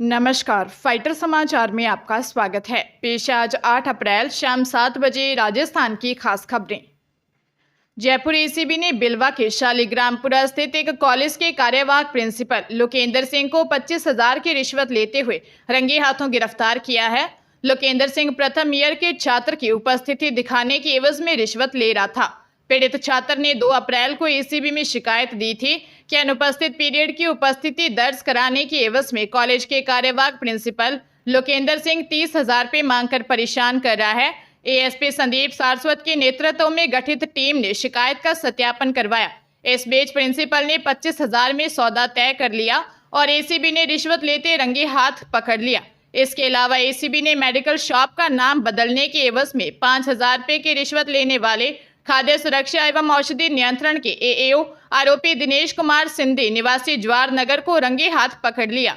नमस्कार, फाइटर समाचार में आपका स्वागत है। पेश है आज 8 अप्रैल शाम 7 बजे राजस्थान की खास खबरें। जयपुर एसीबी ने बिलवा के शालिग्रामपुरा स्थित एक कॉलेज के कार्यवाहक प्रिंसिपल लोकेंद्र सिंह को 25,000 की रिश्वत लेते हुए रंगे हाथों गिरफ्तार किया है। लोकेंद्र सिंह प्रथम ईयर के छात्र की उपस्थिति दिखाने की एवज में रिश्वत ले रहा था। पीड़ित छात्र ने 2 अप्रैल को एसीबी में शिकायत दी थी कि अनुपस्थित पीरियड की उपस्थिति दर्ज कराने की एवज में कॉलेज के कार्यवाहक प्रिंसिपल लोकेंद्र सिंह 30,000 रुपये मांगकर परेशान कर रहा है। एएसपी संदीप सारस्वत के नेतृत्व में गठित टीम ने शिकायत का सत्यापन करवाया। इस बीच प्रिंसिपल ने 25,000 में सौदा तय कर लिया और एसीबी ने रिश्वत लेते रंगे हाथ पकड़ लिया। इसके अलावा एसीबी ने मेडिकल शॉप का नाम बदलने की एवज में 5,000 रुपये की रिश्वत लेने वाले खाद्य सुरक्षा एवं औषधि नियंत्रण के एएओ आरोपी दिनेश कुमार सिंधे निवासी जवाहर नगर को रंगे हाथ पकड़ लिया।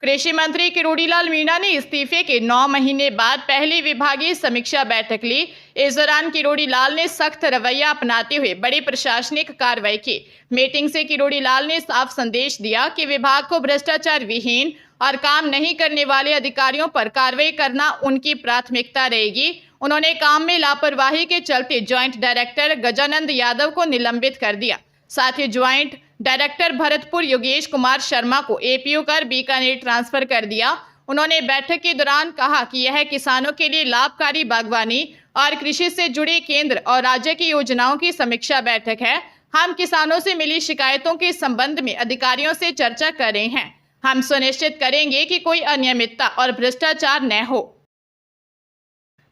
कृषि मंत्री किरोड़ीलाल मीणा ने इस्तीफे के 9 महीने बाद पहली विभागीय समीक्षा बैठक ली। इस दौरान किरोड़ीलाल ने सख्त रवैया अपनाते हुए बड़ी प्रशासनिक कार्रवाई की। मीटिंग से किरोड़ीलाल ने साफ संदेश दिया कि विभाग को भ्रष्टाचार विहीन और काम नहीं करने वाले अधिकारियों पर कार्रवाई करना उनकी प्राथमिकता रहेगी। उन्होंने काम में लापरवाही के चलते ज्वाइंट डायरेक्टर गजानंद यादव को निलंबित कर दिया। साथ ही ज्वाइंट डायरेक्टर भरतपुर योगेश कुमार शर्मा को एपीओ कर बीकानेर ट्रांसफर कर दिया। उन्होंने बैठक के दौरान कहा कि यह किसानों के लिए लाभकारी बागवानी और कृषि से जुड़े केंद्र और राज्य की योजनाओं की समीक्षा बैठक है। हम किसानों से मिली शिकायतों के संबंध में अधिकारियों से चर्चा कर रहे हैं। हम सुनिश्चित करेंगे कि कोई अनियमितता और भ्रष्टाचार न हो।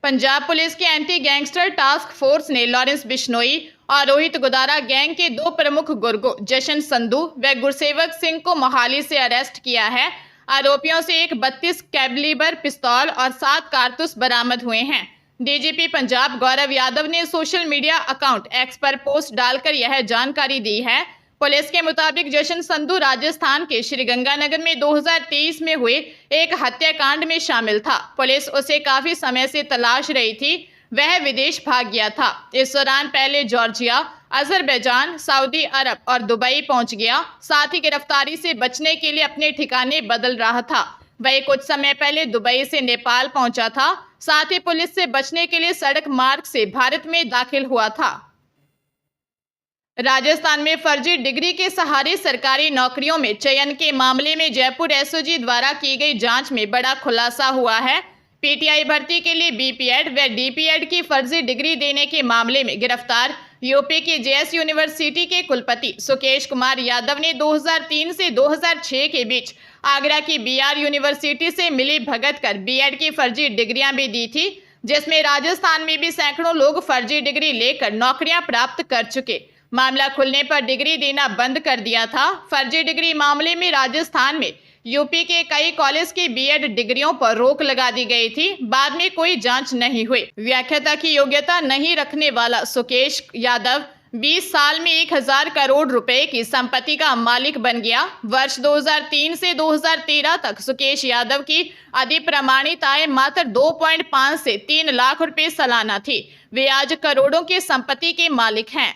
पंजाब पुलिस की एंटी गैंगस्टर टास्क फोर्स ने लॉरेंस बिश्नोई और रोहित गोदारा गैंग के 2 प्रमुख गुर्गों जशन संधू व गुरसेवक सिंह को मोहाली से अरेस्ट किया है। आरोपियों से एक 32 कैलिबर पिस्तौल और 7 कारतूस बरामद हुए हैं। डीजीपी पंजाब गौरव यादव ने सोशल मीडिया अकाउंट एक्स पर पोस्ट डालकर यह जानकारी दी है। पुलिस के मुताबिक जशन संधू राजस्थान के श्रीगंगानगर में 2023 में हुए एक हत्याकांड में शामिल था। पुलिस उसे काफी समय से तलाश रही थी। वह विदेश भाग गया था। इस दौरान पहले जॉर्जिया, अजरबैजान, सऊदी अरब और दुबई पहुंच गया। साथ ही गिरफ्तारी से बचने के लिए अपने ठिकाने बदल रहा था। वह कुछ समय पहले दुबई से नेपाल पहुंचा था। साथ ही पुलिस से बचने के लिए सड़क मार्ग से भारत में दाखिल हुआ था। राजस्थान में फर्जी डिग्री के सहारे सरकारी नौकरियों में चयन के मामले में जयपुर एसओजी द्वारा की गई जांच में बड़ा खुलासा हुआ है। पीटीआई भर्ती के लिए बीपीएड व डीपीएड की फर्जी डिग्री देने के मामले में गिरफ्तार यूपी की जेएस यूनिवर्सिटी के कुलपति सुकेश कुमार यादव ने 2003 से 2006 के बीच आगरा की बीआर यूनिवर्सिटी से मिली भगत कर बीएड की फर्जी डिग्रियां भी दी थी, जिसमें राजस्थान में भी सैकड़ों लोग फर्जी डिग्री लेकर नौकरियां प्राप्त कर चुके। मामला खुलने पर डिग्री देना बंद कर दिया था। फर्जी डिग्री मामले में राजस्थान में यूपी के कई कॉलेज की बीएड डिग्रियों पर रोक लगा दी गई थी। बाद में कोई जांच नहीं हुई। व्याख्याता की योग्यता नहीं रखने वाला सुकेश यादव 20 साल में 1,000 करोड़ रुपए की संपत्ति का मालिक बन गया। वर्ष 2003 से 2013 तक सुकेश यादव की अधिप्रमाणित आय मात्र 2.5 से 3 लाख रुपए सालाना थी। वे आज करोड़ों की संपत्ति के मालिक हैं।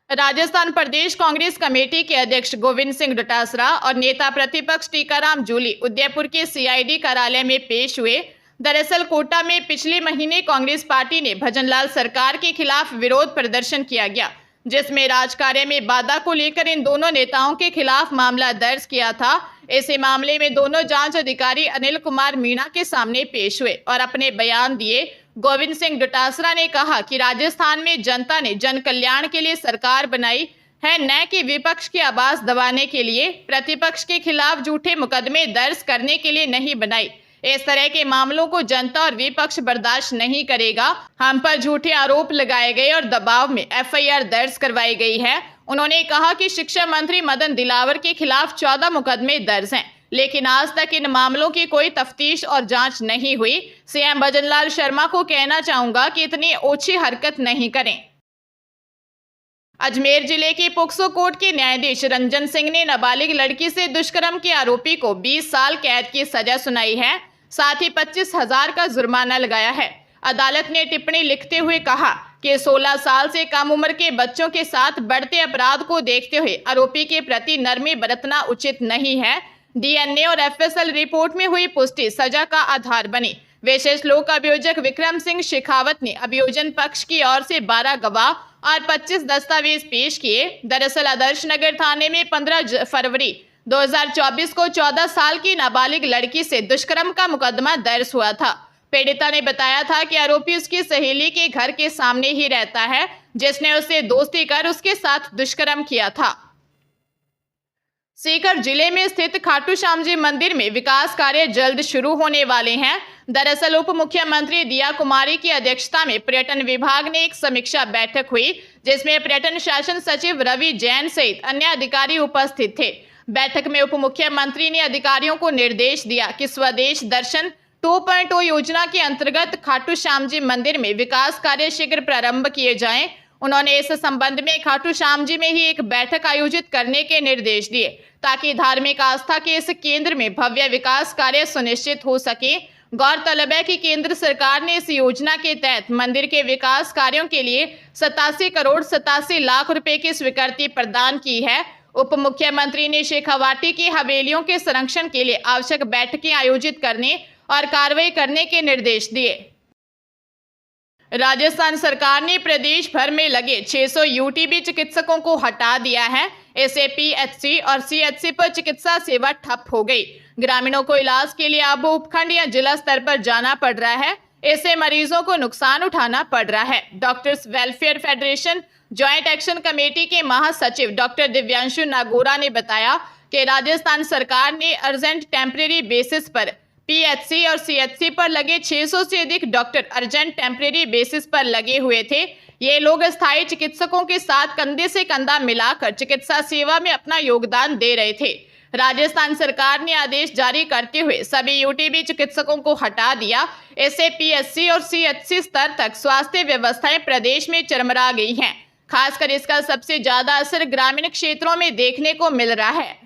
राजस्थान प्रदेश कांग्रेस कमेटी के अध्यक्ष गोविंद सिंह डोटासरा और नेता प्रतिपक्ष टीकाराम जूली उदयपुर के सीआईडी कार्यालय में पेश हुए। दरअसल कोटा में पिछले महीने कांग्रेस पार्टी ने भजनलाल सरकार के खिलाफ विरोध प्रदर्शन किया गया, जिसमें राजकार्य में बाधा को लेकर इन दोनों नेताओं के खिलाफ मामला दर्ज किया था। इसी मामले में दोनों जांच अधिकारी अनिल कुमार मीणा के सामने पेश हुए और अपने बयान दिए। गोविंद सिंह डोटासरा ने कहा कि राजस्थान में जनता ने जन कल्याण के लिए सरकार बनाई है, न कि विपक्ष की आवाज दबाने के लिए, प्रतिपक्ष के खिलाफ झूठे मुकदमे दर्ज करने के लिए नहीं बनाई। इस तरह के मामलों को जनता और विपक्ष बर्दाश्त नहीं करेगा। हम पर झूठे आरोप लगाए गए और दबाव में एफआईआर दर्ज करवाई गई है। उन्होंने कहा कि शिक्षा मंत्री मदन दिलावर के खिलाफ 14 मुकदमे दर्ज हैं, लेकिन आज तक इन मामलों की कोई तफ्तीश और जांच नहीं हुई। सीएम भजनलाल शर्मा को कहना चाहूंगा कि इतनी ओछी हरकत नहीं करें। अजमेर जिले के पोक्सो कोर्ट के न्यायाधीश रंजन सिंह ने नाबालिग लड़की से दुष्कर्म के आरोपी को 20 साल कैद की सजा सुनाई है। साथ ही 25,000 का जुर्माना लगाया है। अदालत ने टिप्पणी लिखते हुए कहा कि 16 साल से कम उम्र के बच्चों के साथ बढ़ते अपराध को देखते हुए आरोपी के प्रति नरमी बरतना उचित नहीं है। डीएनए और एफएसएल रिपोर्ट में हुई पुष्टि सजा का आधार बनी। विशेष लोक अभियोजक विक्रम सिंह शेखावत ने अभियोजन पक्ष की ओर से 12 गवाह और 25 दस्तावेज पेश किए। दरअसल आदर्श नगर थाने में 15 फरवरी 2024 को 14 साल की नाबालिग लड़की से दुष्कर्म का मुकदमा दर्ज हुआ था। पीड़िता ने बताया था कि आरोपी उसकी सहेली के घर के सामने ही रहता है, जिसने उसे दोस्ती कर उसके साथ दुष्कर्म किया था। सीकर जिले में स्थित खाटू श्याम जी मंदिर में विकास कार्य जल्द शुरू होने वाले हैं। दरअसल उप मुख्यमंत्री दिया कुमारी की अध्यक्षता में पर्यटन विभाग ने एक समीक्षा बैठक हुई, जिसमें पर्यटन शासन सचिव रवि जैन सहित अन्य अधिकारी उपस्थित थे। बैठक में उप मुख्यमंत्री ने अधिकारियों को निर्देश दिया कि स्वदेश दर्शन 2.0 योजना के अंतर्गत खाटू श्याम जी मंदिर में विकास कार्य शीघ्र प्रारंभ किए जाएं। उन्होंने इस संबंध में खाटू श्याम जी में ही एक बैठक आयोजित करने के निर्देश दिए, ताकि धार्मिक आस्था के इस केंद्र में भव्य विकास कार्य सुनिश्चित हो सके। गौरतलब है कि केंद्र सरकार ने इस योजना के तहत मंदिर के विकास कार्यों के लिए 87 करोड़ 87 लाख रुपए की स्वीकृति प्रदान की है। उप मुख्यमंत्री ने शेखावाटी की हवेलियों के संरक्षण के लिए आवश्यक बैठकें आयोजित करने और कार्रवाई करने के निर्देश दिए। राजस्थान सरकार ने प्रदेश भर में लगे 600 यूटीबी चिकित्सकों को हटा दिया है। इससे पीएचसी और सीएचसी पर चिकित्सा सेवा ठप हो गई। ग्रामीणों को इलाज के लिए अब उपखंड या जिला स्तर पर जाना पड़ रहा है। इससे मरीजों को नुकसान उठाना पड़ रहा है। Doctors welfare federation joint action committee के महासचिव डॉक्टर दिव्यांशु नागोरा ने बताया कि राजस्थान सरकार ने अर्जेंट टेम्परेरी बेसिस पर पीएचसी और सीएचसी पर लगे 600 से अधिक डॉक्टर अर्जेंट टेम्परेरी बेसिस पर लगे हुए थे। ये लोग स्थायी चिकित्सकों के साथ कंधे से कंधा मिलाकर चिकित्सा सेवा में अपना योगदान दे रहे थे। राजस्थान सरकार ने आदेश जारी करते हुए सभी यूटीबी चिकित्सकों को हटा दिया। इससे पीएचसी और सीएचसी स्तर तक स्वास्थ्य व्यवस्थाएं प्रदेश में चरमरा गई हैं। खासकर इसका सबसे ज्यादा असर ग्रामीण क्षेत्रों में देखने को मिल रहा है।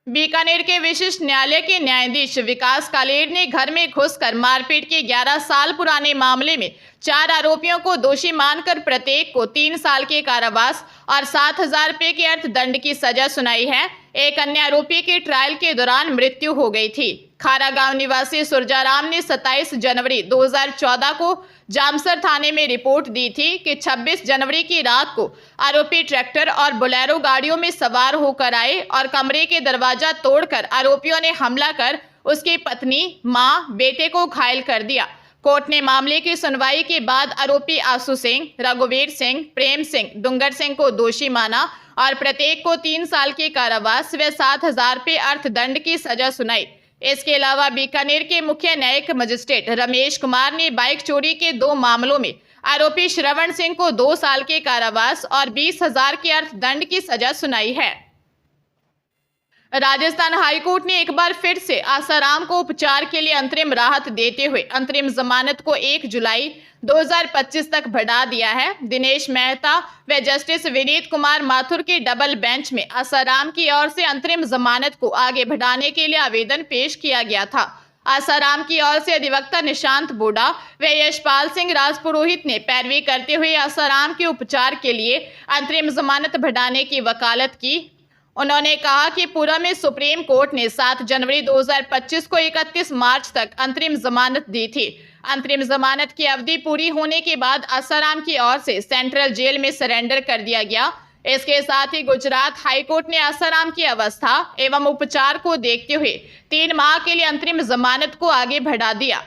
बीकानेर के विशिष्ट न्यायालय के न्यायाधीश विकास कालेर ने घर में घुसकर मारपीट के 11 साल पुराने मामले में 4 आरोपियों को दोषी मानकर प्रत्येक को 3 साल के कारावास और 7,000 रुपये के अर्थदंड की सजा सुनाई है। एक अन्य आरोपी की ट्रायल के दौरान मृत्यु हो गई थी। खारा गांव निवासी सुरजाराम ने 27 जनवरी 2014 को जामसर थाने में रिपोर्ट दी थी कि 26 जनवरी की रात को आरोपी ट्रैक्टर और बोलेरो गाड़ियों में सवार होकर आए और कमरे के दरवाजा तोड़कर आरोपियों ने हमला कर उसकी पत्नी, मां, बेटे को घायल कर दिया। कोर्ट ने मामले की सुनवाई के बाद आरोपी आसू सिंह, रघुवीर सिंह, प्रेम सिंह, डुंगर सिंह को दोषी माना और प्रत्येक को 3 साल के कारावास व 7,000 रुपये अर्थदंड की सजा सुनाई। इसके अलावा बीकानेर के मुख्य न्यायिक मजिस्ट्रेट रमेश कुमार ने बाइक चोरी के 2 मामलों में आरोपी श्रवण सिंह को 2 साल के कारावास और 20,000 के अर्थदंड की सजा सुनाई है। राजस्थान हाईकोर्ट ने एक बार फिर से आसाराम को उपचार के लिए अंतरिम राहत देते हुए अंतरिम जमानत को 1 जुलाई 2025 तक बढ़ा दिया है। दिनेश मेहता व जस्टिस विनीत कुमार माथुर के डबल बेंच में आसाराम की ओर से अंतरिम जमानत को आगे बढ़ाने के लिए आवेदन पेश किया गया था। आसाराम की ओर से अधिवक्ता निशांत बोडा व यशपाल सिंह राजपुरोहित ने पैरवी करते हुए आसाराम के उपचार के लिए अंतरिम जमानत बढ़ाने की वकालत की। उन्होंने कहा कि पूर्व में सुप्रीम कोर्ट ने 7 जनवरी 2025 को 31 मार्च तक अंतरिम जमानत दी थी। अंतरिम जमानत की अवधि पूरी होने के बाद आसाराम की ओर से सेंट्रल जेल में सरेंडर कर दिया गया। इसके साथ ही गुजरात हाईकोर्ट ने आसाराम की अवस्था एवं उपचार को देखते हुए 3 माह के लिए अंतरिम जमानत को आगे बढ़ा दिया।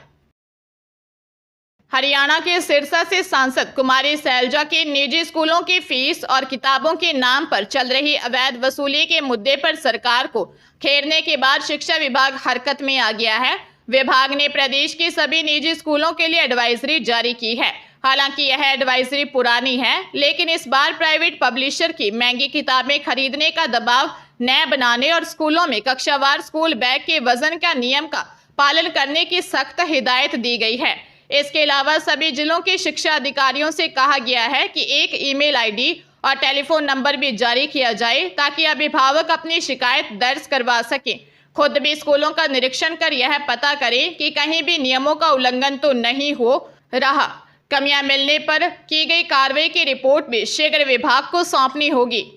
हरियाणा के सिरसा से सांसद कुमारी सैलजा के निजी स्कूलों की फीस और किताबों के नाम पर चल रही अवैध वसूली के मुद्दे पर सरकार को घेरने के बाद शिक्षा विभाग हरकत में आ गया है। विभाग ने प्रदेश के सभी निजी स्कूलों के लिए एडवाइजरी जारी की है। हालांकि यह एडवाइजरी पुरानी है, लेकिन इस बार प्राइवेट पब्लिशर की महंगी किताबें खरीदने का दबाव न बनाने और स्कूलों में कक्षावार स्कूल बैग के वजन का नियम का पालन करने की सख्त हिदायत दी गई है। इसके अलावा सभी जिलों के शिक्षा अधिकारियों से कहा गया है कि एक ईमेल आईडी और टेलीफोन नंबर भी जारी किया जाए ताकि अभिभावक अपनी शिकायत दर्ज करवा सकें। खुद भी स्कूलों का निरीक्षण कर यह पता करें कि कहीं भी नियमों का उल्लंघन तो नहीं हो रहा। कमियां मिलने पर की गई कार्रवाई की रिपोर्ट भी शीघ्र विभाग को सौंपनी होगी।